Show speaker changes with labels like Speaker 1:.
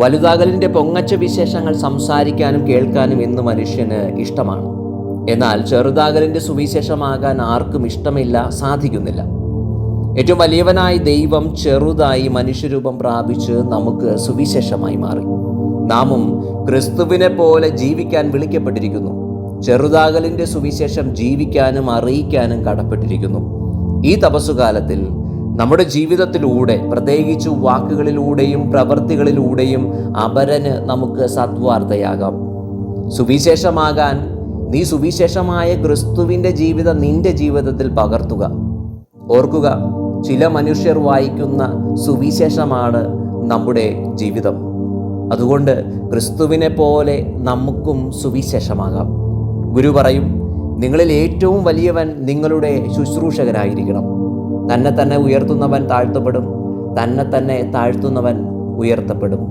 Speaker 1: വലുതാകലിൻ്റെ പൊങ്ങച്ച വിശേഷങ്ങൾ സംസാരിക്കാനും കേൾക്കാനും ഇന്ന് മനുഷ്യന് ഇഷ്ടമാണ്. എന്നാൽ ചെറുതാകലിൻ്റെ സുവിശേഷമാകാൻ ആർക്കും ഇഷ്ടമില്ല, സാധിക്കുന്നില്ല. ഏറ്റവും വലിയവനായ ദൈവം ചെറുതായി മനുഷ്യരൂപം പ്രാപിച്ച് നമുക്ക് സുവിശേഷമായി മാറി. നാമും ക്രിസ്തുവിനെ പോലെ ജീവിക്കാൻ വിളിക്കപ്പെട്ടിരിക്കുന്നു. ചെറുതാകലിൻ്റെ സുവിശേഷം ജീവിക്കാനും അറിയിക്കാനും കടപ്പെട്ടിരിക്കുന്നു. ഈ തപസ്സുകാലത്തിൽ നമ്മുടെ ജീവിതത്തിലൂടെ, പ്രത്യേകിച്ച് വാക്കുകളിലൂടെയും പ്രവൃത്തികളിലൂടെയും അപരന് നമുക്ക് സദ്വാർത്തയാകാം. സുവിശേഷമാകാൻ നീ സുവിശേഷമായ ക്രിസ്തുവിൻ്റെ ജീവിതം നിന്റെ ജീവിതത്തിൽ പകർത്തുക. ഓർക്കുക, ചില മനുഷ്യർ വായിക്കുന്ന സുവിശേഷമാണ് നമ്മുടെ ജീവിതം. അതുകൊണ്ട് ക്രിസ്തുവിനെ പോലെ നമുക്കും സുവിശേഷമാകാം. ഗുരു പറയും, നിങ്ങളിൽ ഏറ്റവും വലിയവൻ നിങ്ങളുടെ ശുശ്രൂഷകനായിരിക്കണം. തന്നെ ഉയർത്തുന്നവൻ താഴ്ത്തപ്പെടും, തന്നെ താഴ്ത്തുന്നവൻ ഉയർത്തപ്പെടും.